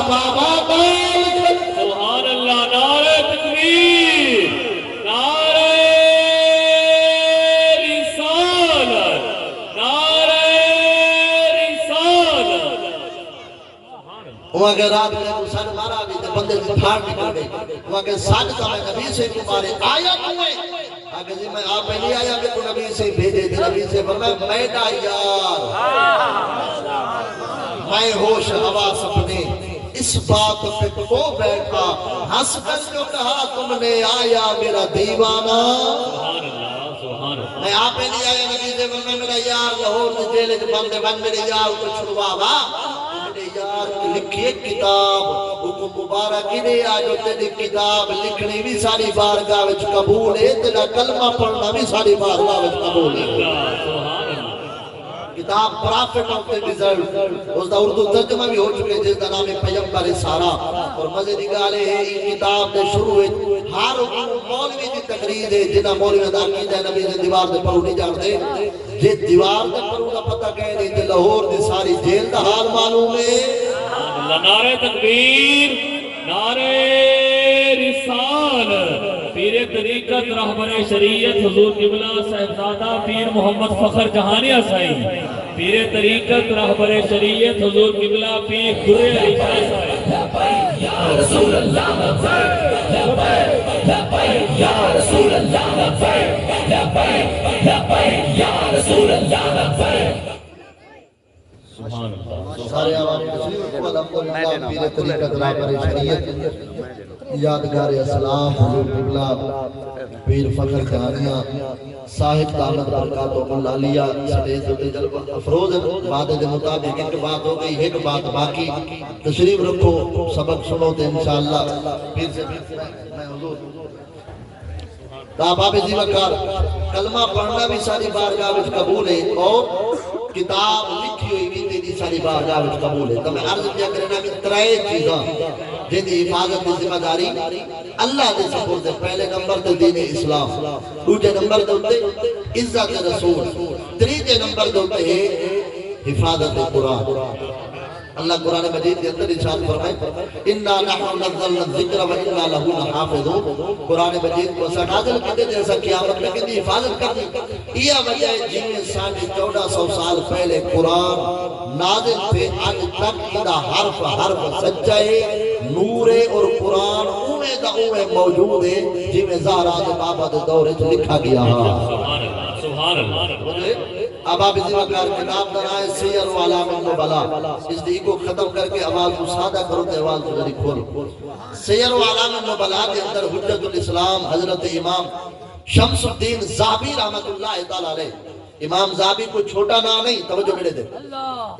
بابا بال سبحان اللہ نعرہ تکبیر نعرہ رسالت نعرہ رسالت وہاں کے رات میں حسین مارا بھی تے بندے سے پھاڑ نکل گئی وہاں کے ساتھ کا میں نبی سے مارے آیا کوئے آگے جی میں آپ میں نہیں آیا کہ تو نبی سے بھیجے تھے نبی سے فرمایا میں دا یار میں ہوش ہوا سپنے اس بات پہ کھو بیٹھا ہنس کر جو کہا تم نے آیا میرا دیوانہ سبحان اللہ سبحان اللہ میں آپ میں نہیں آیا نبی سے فرمایا میرا یار لاہور سے جیلے جو بندے بن میرے یار کو چھڑواوا میرے یار کی لکھی ایک کتاب حکم مبارک نے آجو تیری کتاب لکھنی بھی ساری بارگاہ وچ قبول ہے تیرا کلمہ پڑھنا بھی ساری بارگاہ وچ قبول ہے سبحان اللہ کتاب پرافٹ آف دی ڈیزرٹ اس دا اردو ترجمہ بھی ہو چکے جس کا نام ہے پیغمبر سارا اور مزے دی گل ہے اس کتاب دے شروع وچ ہر مولوی دی تقریر ہے جنہاں مولوی دا عقیدہ نبی دے دیوار دے پرو نہیں جانتے جے دیوار دے پرو دا پتہ کہہ رہے تے لاہور دی ساری جیل دا حال معلوم ہے اللہ نعرہ تکبیر نعرہ رسالت پیر طریقت رہبر شریعت حضور قبلہ صاحبزادہ پیر محمد فخر جہانیہ صاحب پیر طریقت رہبر شریعت حضور قبلہ پیر گرے علی شاہ صاحب یا رسول اللہ لبیک لبیک لبیک یا رسول اللہ لبیک لبیک لبیک یا رسول اللہ لبیک سبحان اللہ سارے عوام تشریف کو الحمدللہ پیر طریقت رہبر شریعت یادگار اسلام حضور قبلہ پیر فخر جہانیہ صاحب دامت برکات و ملالیہ سٹیج ہوتے جلوہ افروز وعدے دے مطابق ایک بات ہو گئی ایک بات باقی تشریف رکھو سبق سنو تے انشاءاللہ پیر سے میں حضور باب زیوکار کلمہ پڑھنا بھی ساری بارگاہ وچ قبول ہے اور کتاب لکھی ہوئی بھی تیری ساری بارگاہ وچ قبول ہے تو میں عرض کیا کرنا بھی ترائے چیزاں جن دی حفاظت دی ذمہ داری اللہ دے سپرد پہلے نمبر تے دین اسلام دوسرے نمبر تے عزت رسول تیسرے نمبر تے حفاظت قرآن اللہ قرآن مجید کے اندر ارشاد فرمائے انا نحن نزلنا الذکر و انا لہ لحافظون قرآن مجید کو اسا نازل کرتے جیسا قیامت میں کہتی حفاظت کرتی یہ وجہ ہے جن ساڑھے 1400 سال پہلے قرآن نازل تھے آج تک ادھا حرف سچا ہے نور اور قرآن اوے دا اوے موجود ہے جی میں زہرا دے بابا دے دورے جو لکھا گیا سبحان اللہ سبحان اللہ اب آپ اسی وقار کتاب درائے سیر و علام النبلا اس دی کو ختم کر کے آواز کو سادہ کرو تے آواز کو ذری کھول سیر و علام النبلا کے اندر حجت الاسلام حضرت امام شمس الدین زابی رحمت اللہ تعالیٰ علیہ امام زابی کوئی چھوٹا نا نہیں توجہ میرے دے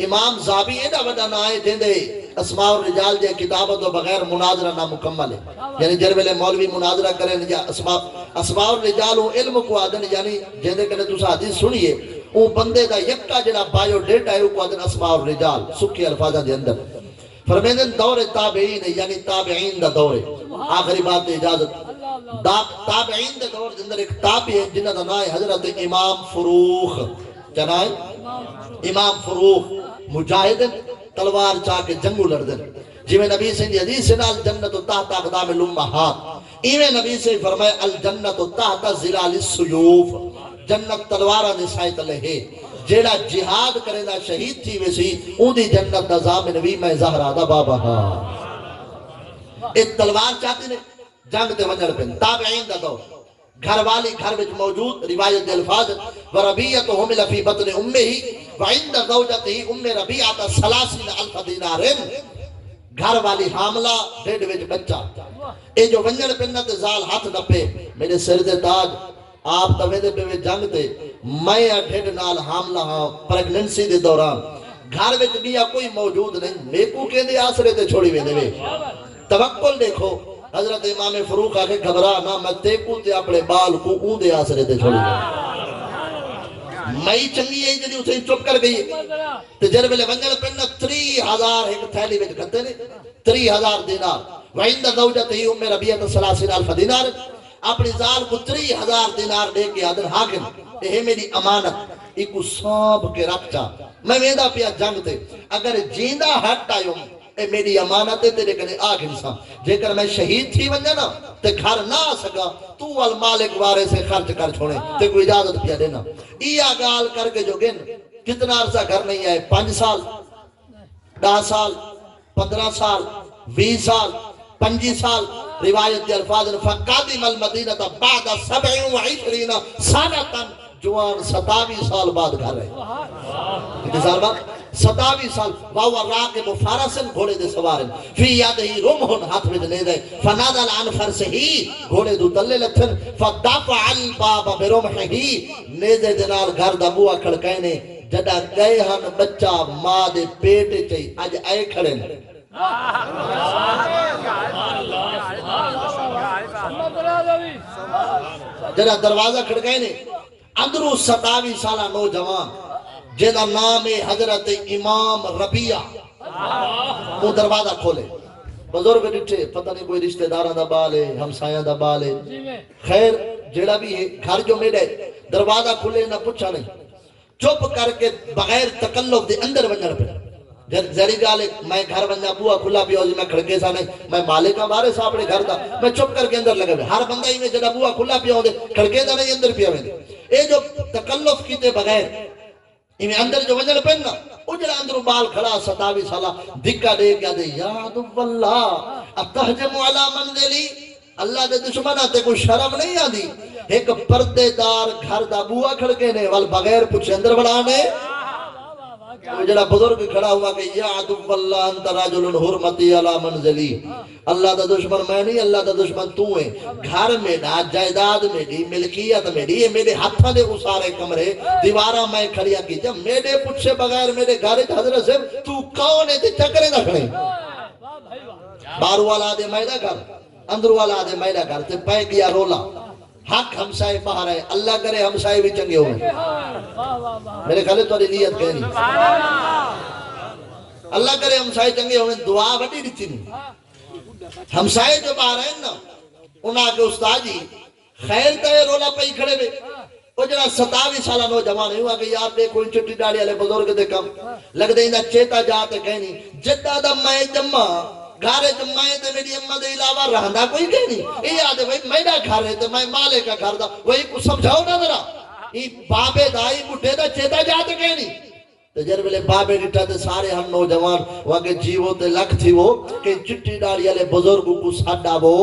امام زابی ایڈا وڈا نا ہے جن دے اسماء الرجال جے کتابت و بغیر مناظرہ نا مکمل ہے یعنی جرویلے مولوی مناظرہ کریں یا اسماء الرجال علم کو آدن یعنی جن دے کنے دوسرا حدیث سنیے وہ بندے دا یکا جنا بایو ڈیٹا ہے وہ آدن اسماء الرجال سکھی الفاظہ دے اندر فرمیدن دور تابعین یعنی تابعین دا دور آخری بات اجازت تابعین دے دور دے اندر ایک تابعی ہے جنہ دا نائے حضرت امام فروخ جنائے امام فروخ مجاہدن تلوار چاہ کے جنگو لڑدن جیویں نبی سے حدیث سے نال جنت تحت اقدام الامہات ایویں نبی سے فرمائے الجنت تحت ظلال السیوف جنت تلوارہ نسائی تلے ہے جیڑا جہاد کرے دا شہید تھی ویسی اون دی جنت دا ضامن بھی میں زہرا دا بابا ہاں ایک تلوار چاہتے نے جنگ تے ونجڑ پہ تابعین دا دور گھر والی گھر وچ موجود روایت دے الفاظ وربیت حمل فی بطن امہ وعند زوجتہ ام ربیعت 30,000 دینار گھر والی حاملہ ڈیڈ وچ بچہ اے جو ونجڑ پہ تے زال ہاتھ نپے میرے سر دے تاج آپ تویدے پہ جنگ تے میں ڈھڈ نال حاملہ ہاں پریگننسی دے دوران گھر وچ بیا کوئی موجود نہیں میکو کے دے آسرے تے چھوڑی وے دے توکل دیکھو حضرت امام فروخ آکے گھبرا نہ میں تیکو تے اپنے بال کو اون دے آسرے تے چھوڑی وے مئی چنگی ہے جنہی اسے چپ کر گئی تے جربلے ونجل پہننا 30,000 ایک تھیلی وچ کھتے نے 30,000 دینار وعند زوجتہ ام ربیعت 30,000 دینار اپنی زال کو 30,000 دینار دے کے آدھر حاکم یہ میری امانت ایک سانپ کے رکھ چاہ میں ویدہ پیا جنگ تے اگر جیندہ ہٹ آئیوں اے میری امانت ہے تیرے کنے آگ انسان جے کر میں شہید تھی ونجا نا تے گھر نہ آ سکا تو والمالک وارے سے خرچ کر چھوڑے تے کوئی اجازت کیا دینا ایا گال کر کے جو گن کتنا عرصہ گھر نہیں آئے 5 سال 10 سال 15 سال 20 سال 25 سال روایت کے الفاظ فقادم المدینہ بعد 27 سنتاً جوان 27 سال بعد گھر رہے کتنے سال بعد 27 سال وَهُوَ رَاقِبُ فَرَسٍ گھوڑے دے سوارن فی یادہی رمحن ہاتھ میں لے دے فنادل عن فرسہی گھوڑے دو تلے لتھن فدافع الباب برمحہی نیزے دنال گھر دا بوا کھڑکینے جڑا گئے ہن بچہ ماں دے پیٹے چاہی آج آئے کھڑے نے جڑا دروازہ کھڑکائے نے اندرو 27 سالہ نوجوان جنہا نام حضرت امام ربیہ وہ دروازہ کھولے بزرگ ڈٹھے پتہ نہیں کوئی رشتہ دارہ دا بالے ہمسایہ دا بالے خیر جڑا بھی ہے گھر جو میرے دروازہ کھولے نہ پوچھا نہیں چپ کر کے بغیر تکلف دے اندر ونجر پہ زری گالے میں گھر بنجا بوا کھلا بھی ہوجی میں کھڑکے سا نہیں میں مالکہ بارے سا اپنے گھر دا میں چپ کر کے اندر لگے ہوئے ہر بندہ ہی میں جڑا بوا کھلا بھی ہوجی کھڑکے دا نہیں اندر پیا ہوئے اے جو تکلف کیتے بغیر انہیں اندر جو ونجر پہننا اجڑا اندر بال کھڑا 27 سالہ دکھا دے کیا دے یاد واللہ اتحجم علی منزلی اللہ دے دشمنہ تے کوئی شرم نہیں آدھی ایک پردے دار گھر دا بوا کھڑکے نے وال بغیر پچھے اندر بڑھانے جڑا بزرگ کھڑا ہوا کہ یا عدو اللہ انت راجل حرمتی علی منزلی اللہ دا دشمن میں نہیں اللہ دا دشمن تو ہے گھر میں دا جائیداد میں دی ملکیت میں دی یہ میرے ہاتھاں دے اسارے کمرے دیوارہ میں کھڑیا کی جب میرے پچھے بغیر میرے گھر حضرت سے تو کون ہے تے چکرے نہ کھڑے بارو والا دے میدہ گھر اندر والا دے میدہ گھر تے پہ گیا رولا حق ہمسائے باہر ہے اللہ کرے ہمسائے بھی چنگے ہوئے میرے خالے تو نیت کہنی اللہ کرے ہمسائے چنگے ہوئے دعا بڑی دیتی نہیں ہمسائے جو باہر ہیں نا انہاں کے استاد جی خیر تے رولا پہ کھڑے ہوئے وہ جڑا 27 سالہ نوجوان ہوا کہ یار دے کوئی چٹی ڈاڑی والے بزرگ دے کم لگ دے انہاں چیتا جاتے کہنی جدہ دا میں جمع گھارے جو میں تے میری امہ دے علاوہ رہندا کوئی کہنی یہ آدھے بھائی میں نہ گھارے تے میں مالے کا گھر دا وہی کو سمجھاؤ نہ ذرا یہ بابے دائی بڑھے دا چیتا جاتے کہنی تجربے لے بابے ڈٹا تے سارے ہم نوجوان وہاں کے جیو تے لکھ تھی وہ کہ چٹی ڈاڑی والے بزرگوں کو ساڈا وہ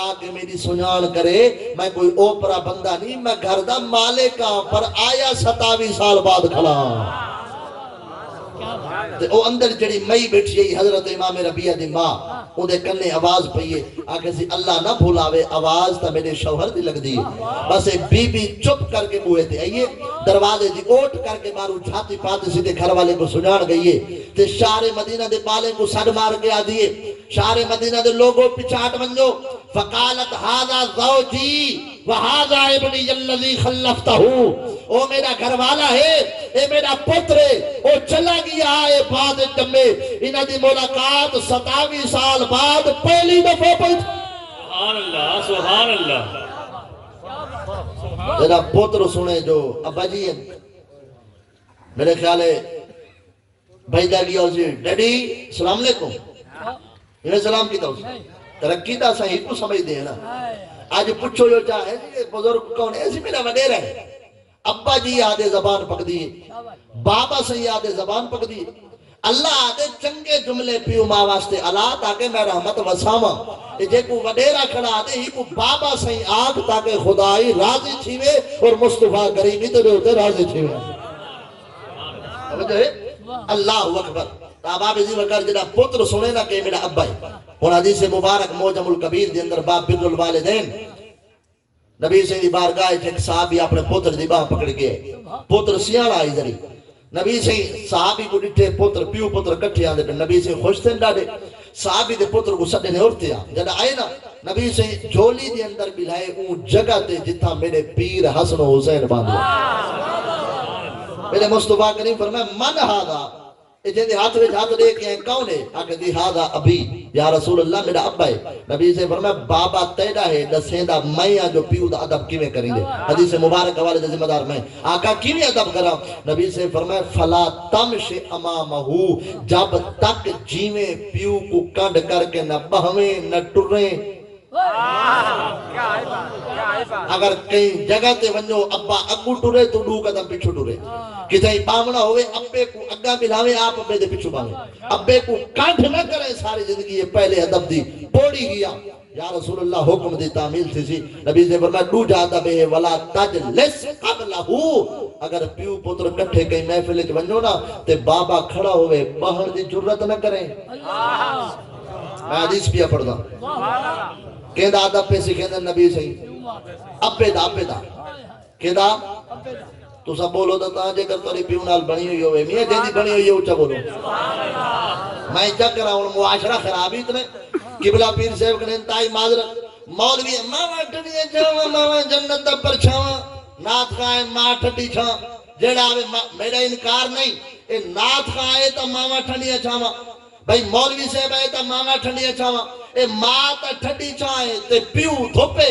آگے میری سنان کرے میں کوئی اوپرا بندہ نہیں میں گھر دا مالے کا پر آیا 27 سال بعد کھلا او اندر جڑی مئی بیٹھی ہے حضرت امام ربیہ دی ماں او دے کنے آواز پئیے آکے سی اللہ نہ بھولاوے آواز تا میرے شوہر دی لگ دی بس بی بی چپ کر کے بوئے تھے آئیے دروازے دی اوٹ کر کے مارو چھاتی پاتے سیدھے گھر والے کو سنان گئیے تے شہر مدینہ دے بالے کو سڑ مار کے آدھیے شہر مدینہ دے لوگوں پچھاٹ منجو فقالت هذا زوجی وهذا ابنی الذی خلفتہو او میرا گھر والا ہے اے میرا پتر ہے او چلا گیا ہے بعد جمعے انہاں دی ملاقات 27 سال بعد پہلی دفعہ پہ سبحان اللہ سبحان اللہ ذرا پتر سنے جو ابا جی میرے خیال ہے بھیجا گیا اسی ڈیڈی سلام علیکم انہیں سلام کی تھا ترقی دا صحیح کو سمجھ دے نا آج پچھو جو چاہے بزرگ کون ہے ایسی میرا وڈیر ہے ابا جی یاد زبان پک دیئے بابا سے یاد زبان پک دیئے اللہ آدھے چنگے جملے پیو ماں واسطے اللہ تاکہ میں رحمت وساما جے کو وڈیرہ کھڑا آدھے ہی کو بابا سے آگ تاکہ خدائی راضی چھوے اور مصطفیٰ کریمی تو دے ہوتے راضی چھوے اللہ اکبر باب عزیز وکر جدا پتر سنے نا کہ میرا ابا ہے اور حدیث مبارک موجم الکبیر دے اندر باب بر الوالدین نبی سے دی بارگاہ ایک صحابی اپنے پتر دی باہ پکڑ گئے پتر سیاڑا آئی ذری نبی سے صحابی کو ڈٹھے پتر پیو پتر کٹھے آدھے پہ نبی سے خوش تھے ڈاڑے صحابی دے پتر کو سڑے نے اڑتے آ جدا آئے نا نبی سے جھولی دے اندر بلائے اون جگہ تے جتھا میرے پیر حسن و حسین باندھے میرے مصطفیٰ کریم فرمائے من ہادا جن دے ہاتھ میں ہاتھ دے کے ہیں کون ہے آکے دی ہادا ابھی یا رسول اللہ میرا ابا ہے. نبی سے فرمایا بابا تیرا ہے دسیندہ میں جو پیو دا ادب کیویں کریں گے. حدیث مبارک حوالے دے ذمہ دار میں. آقا کیویں ادب کراں؟ نبی سے فرمایا فلا تمش امامہ، جب تک جیویں پیو کو کنڈ کر کے نہ بہویں نہ ٹریں. اگر کہیں جگہ تے ونجو ابا اگو ٹرے تو دو قدم پیچھو ٹرے. کتھے پامنا ہوئے ابے کو اگا ملاوے آپ ابے دے پیچھو باوے. ابے کو کانٹھ نہ کرے ساری زندگی یہ پہلے ادب دی بوڑی گیا. یا رسول اللہ حکم دی تعمیل تھی سی. نبی سے فرمایا دو جاتا بے ولا تجلس قبلہو. اگر پیو پتر کٹھے کہیں محفل چ ونجو نا تے بابا کھڑا ہوئے باہر دی جرت نہ کریں. میں حدیث پیا پڑھدا کہندا ادب پہ سکھیندا نبی صحیح ابے دا کہندا تو سب بولو تا جے کر تری پیو نال بنی ہوئی ہوئے میاں جیندی بنی ہوئی اونچا بولو. میں چک رہا ہوں معاشرہ خراب ہی اتنے. قبلہ پیر صاحب کنے انتہائی معذرت مولوی ماما ٹھڈیاں چھاواں ماما جنت دا پرچھاواں نات خائے ماں ٹھڈی چھاں جیڑا میرا انکار نہیں. اے نات خائے تا ماما ٹھڈیاں چھاواں بھائی مولوی صاحب ہے تا ماما ٹھڈیاں چھاواں. اے ماں تا ٹھڈی چھائے تے پیو دھوپے.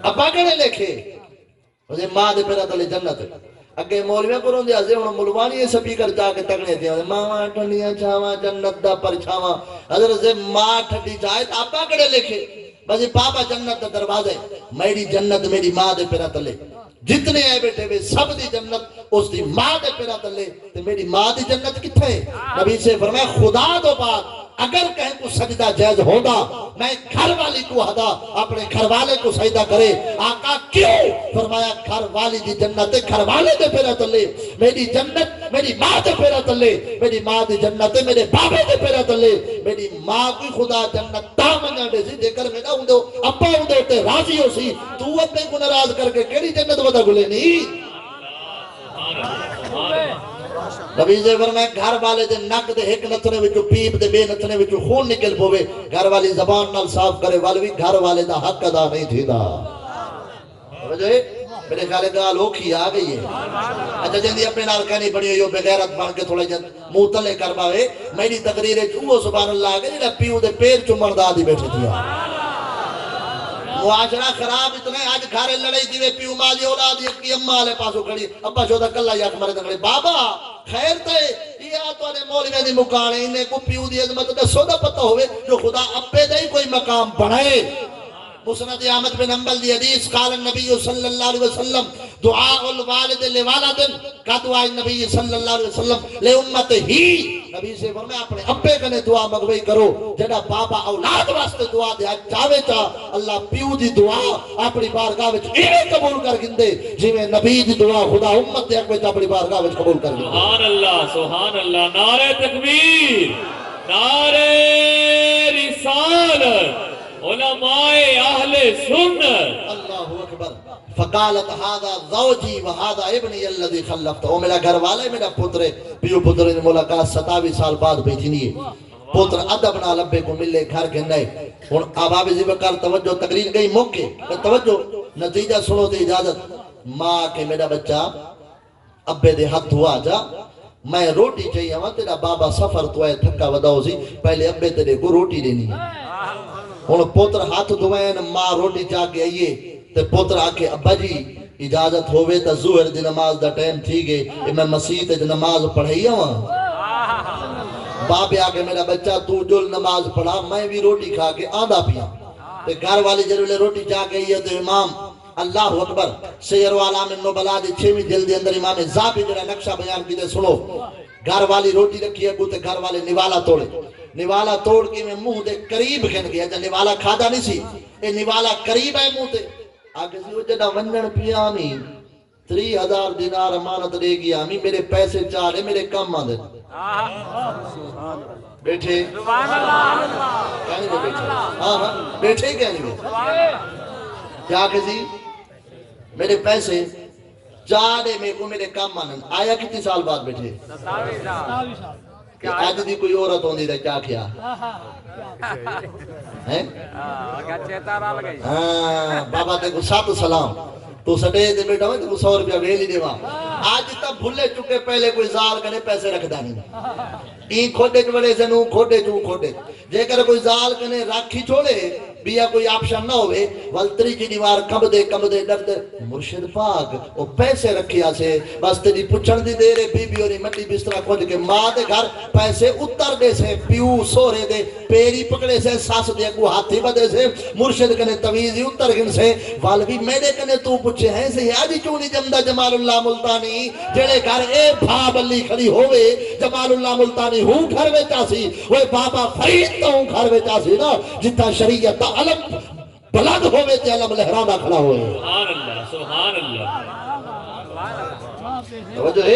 ابا کہنے لکھے ماں دے پیرا تلے جنت. اگے مولویاں کو روندے ہزے ہن ملوانی سپیکر جا کے تگنے دے ماں ٹھڈیاں چھاواں جنت دا پرچھاواں. حضرت سے ماں ٹھڈی چھائے تے ابا کہنے لکھے بس بابا جنت دا دروازے. میری جنت میری ماں دے پیرا تلے. جتنے آئے بیٹھے ہوئے سب دی جنت اس دی ماں دے پیرا تلے. تے میری ماں دی جنت کتھے؟ نبی سے فرمایا خدا دو بات اگر کہیں کو سجدہ جائز ہوگا میں گھر والی کو ہدا اپنے گھر والے کو سجدہ کرے. آقا کیوں؟ فرمایا گھر والی دی جنت گھر والے دے پیرا تلے. میری جنت میری ماں دے پیرا تلے. میری ماں دی جنت میرے بابے دے پیرا تلے. میری ماں کی خدا جنت تا منجا دے سی جے کر میرا ہوں دو اپا ہوں دے تے راضی ہو سی تو اپنے کو ناراض کر کے کیڑی جنت ودا گلے نہیں. نبی سے فرمایا گھر والے دے نک دے ایک نتنے وچوں پیپ دے بے نتنے وچوں خون نکل پوے گھر والی زبان نال صاف کرے والوی گھر والے دا حق ادا نہیں تھیدا. میرے خیال گال اوکھی آ گئی ہے. اچھا جندی اپنے نال کہنی بڑی ہوئی بے غیرت بن کے تھوڑا جن منہ تلے کر باوے میری تقریر وچ او سبحان اللہ آ گئی جڑا پیو دے پیر چومن دا دی بیٹھے تھیا. معاشرہ خراب اتنے آج گھارے لڑائی دیوے پیو مالی اولاد یک کی اممہ آلے پاسو کھڑی ابا شودا کلہ یک مرے دنگڑے بابا خیر تے یہ آتوانے مولی دی مکانے انہیں کو پیو دی عظمت دے سودا پتہ ہوئے جو خدا اپے دے کوئی مقام بڑھائے. مسند احمد بن حنبل دی حدیث قال النبی صلی اللہ علیہ وسلم دعاء الوالد لوالد کا دعا نبی صلی اللہ علیہ وسلم لے امت ہی. نبی سے فرمایا اپنے ابے کنے دعا مغوی کرو جڑا بابا اولاد واسطے دعا دے چاہے چا اللہ پیو دی دعا اپنی بارگاہ وچ ایویں قبول کر گندے جویں نبی دی دعا خدا امت دے وچ اپنی بارگاہ وچ قبول کر گندے. سبحان اللہ سبحان اللہ. نعرہ تکبیر نعرہ رسالت علماء اہل سنت. اللہ اکبر. فقالت هذا زوجی وهذا ابنی الذي خلفت. او میرا گھر والے میرا پتر پیو پتر نے ملاقات 27 سال بعد بیٹھنی ہے. پتر ادب نال ابے کو ملے گھر کے نئے ہن آباب ذی بکر توجہ تقریر گئی موقع توجہ نتیجہ سنو تے اجازت. ماں کے میرا بچہ ابے دے ہاتھ ہوا جا میں روٹی چاہیے ہاں تیرا بابا سفر تو ہے تھکا وداؤ سی پہلے ابے تیرے کو روٹی دینی ہے. ہن پوتر ہاتھ دھوئیں ماں روٹی چاہ کے آئیے تے پوتر آکے ابا جی اجازت ہوئے تا ظہر دی نماز دا ٹائم تھی گئے میں مسیح تے نماز پڑھائی ہوں. باپ آکے میرا بچہ تو جل نماز پڑھا میں بھی روٹی کھا کے آدھا پیا. تے گھر والی جرولے روٹی چاہ کے آئیے تو امام اللہ اکبر سیر و علام النبلاء دی 6ویں جلد اندر امام ذابی جڑا نقشہ بیان کی دے سنو. گھر والی روٹی رکھی ہے تے گھر والے نوالا توڑے نوالا توڑ کے میں منہ دے قریب کھن گیا جا نوالا کھادا نہیں سی اے نوالا قریب ہے منہ تے آگے سی وہ جڑا ونجن پیا آمی 3000 دینار امانت دے گیا آمی میرے پیسے چاہے میرے کم آدھے بیٹھے کہنے دے بیٹھے ہاں بیٹھے کہنے دے کیا کسی میرے پیسے چاہے میں کو میرے کم آنن آیا کتنی سال بعد بیٹھے کہ آج دی کوئی عورت ہوندی دے کیا کیا بابا تے کو سات سلام تو سٹے دے بیٹا ہوئے تو 100 روپیہ ویل ہی دیوا آج تب بھلے چکے پہلے کوئی زال کنے پیسے رکھ دانی این کھوٹے چوڑے سے نو کھوٹے چو کھوٹے جے کر کوئی زال کنے راکھی چھوڑے بیا کوئی آپشن نہ ہوئے والتری کی دیوار کم دے ڈرد مرشد پاک وہ پیسے رکھیا سے بس تیری پچھن دی دے رے بی بی اور مٹی بسترہ کھوج کے ماں دے گھر پیسے اتر دے سے پیو سورے دے پیری پکڑے سے ساس دے کو ہاتھی بدے سے مرشد کنے تویزی اتر گن سے والوی میرے کنے تو پچھے ہیں سے آجی چونی جمدہ جمال اللہ ملتانی جڑے گھر اے بھا بلی کھڑی ہوئے جمال اللہ ملتانی ہوں گھر میں چاسی وہ بابا فرید تو ہوں گھر میں چاسی نا جتا شریعت علم بلند ہوئے تے علم لہرانا کھڑا ہوئے سبحان اللہ سبحان اللہ توجہ ہے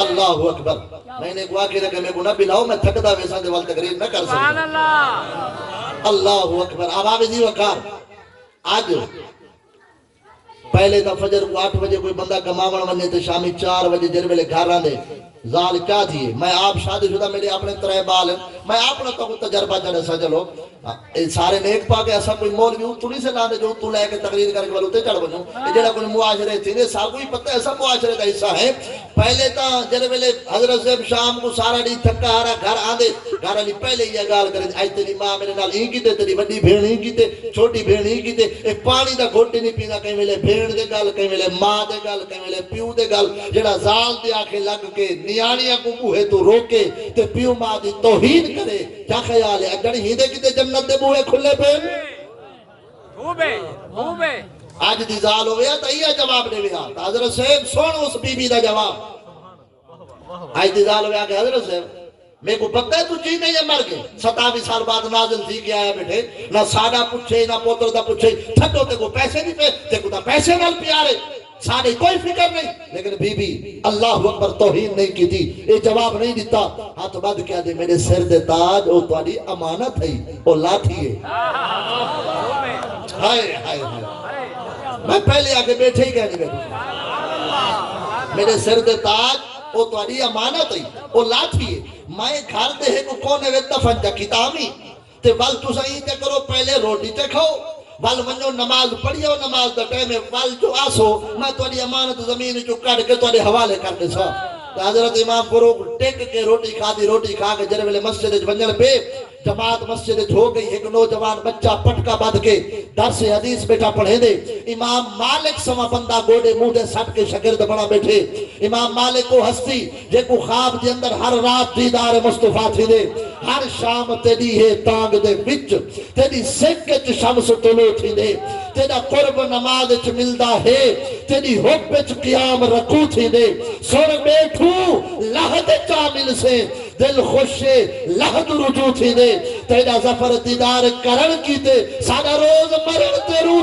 اللہ اکبر میں نے کہا کہ میں کو نہ بلاؤ میں تھکدا ویسا دے وال تقریر نہ کر سکتا اللہ اکبر عوام دی وقار آج پہلے تا فجر کو 8 بجے کوئی بندہ کماون ونے تے شامی 4 بجے جر ویلے گھر آندے زال کیا دیئے میں آپ شادی شدہ میرے اپنے 3 بال ہیں میں اپنا تو تجربہ جانے سجلو سارے نیک پا کے ایسا کوئی مولوی اتنی سے لانے جو اتو لے کے تقریر کر کے والوتے چڑھ بنوں یہ جڑا کوئی معاشرے تھی نے سا کوئی پتہ ایسا معاشرے کا حصہ ہے پہلے تا جلے ویلے حضرت صاحب شام کو سارا ڈی تھکا ہارا گھر آندے گھر علی پہلے یہ گال کرے آج تیری ماں میرے نال ہی کیتے تیری بڑی بھیڑ ہی کیتے چھوٹی بھیڑ ہی کیتے ایک پانی دا گھوٹی نہیں پینا کہیں ویلے بھیڑ دے گال کہیں ویلے ماں دے گال کہیں ویلے پیو دے گال جڑا زال دے آکھے لگ کے نیانیاں کو بوہے تو روکے تے پیو ماں دی توہین کرے کیا خیال ہے اجڑی ہی دے کیتے جنت دے بوہے کھلے پہ آج دی زال ہو گیا تا یہ جواب دے گیا حضرت صاحب سون اس بی بی دا جواب آج دی زال ہو گیا کہ حضرت صاحب میں کو پتہ ہے تو جی نہیں ہے مر گئے 27 سال بعد نازل تھی کیا ہے بیٹھے نہ سادہ پوچھے نہ پوتر دا پوچھے تھٹو تے کو پیسے نہیں پہ تے کو تا پیسے نال پیارے سارے کوئی فکر نہیں لیکن بی بی اللہ اکبر توہین نہیں کی تھی یہ جواب نہیں دیتا ہاتھ بد کیا دے میرے سر دے تاج او تواڈی امانت ہے او لاٹھی ہے ہائے ہائے میں پہلے آگے بیٹھے ہی کہنے بیٹھے میرے سر دے تاج او تواڈی امانت ہے او لاٹھی ہے میں گھر دے ہے کو کونے وے دفن جا کتامی تے ول تساں ہی تے کرو پہلے روٹی تے کھاؤ ول ونجو نماز پڑھیو نماز دا ٹائم ول جو آسو میں تواڈی امانت زمین جو کڈ کے تواڈے حوالے کر دے سا حضرت امام فاروق ٹیک کے روٹی کھا کے جڑے ویلے مسجد وچ ونجن پہ جماعت مسجد ہو گئی ایک نوجوان بچہ پٹکا باندھ کے درس حدیث بیٹھا پڑھے دے امام مالک سما بندہ گوڑے منہ دے سٹ کے شاگرد بنا بیٹھے امام مالک کو ہستی جے کو خواب دے اندر ہر رات دیدار مصطفیٰ تھی دے ہر شام تیری ہے تانگ دے وچ تیری سکھ وچ شمس طلوع تھی دے تیرا قرب نماز وچ ملدا ہے تیری حب وچ قیام رکوع تھی دے سر بیٹھو لہد چامل سے دل خوش لہد رجوع تھی دے تیرا زفر دیدار کرن کی تے سارا روز مرن تے روح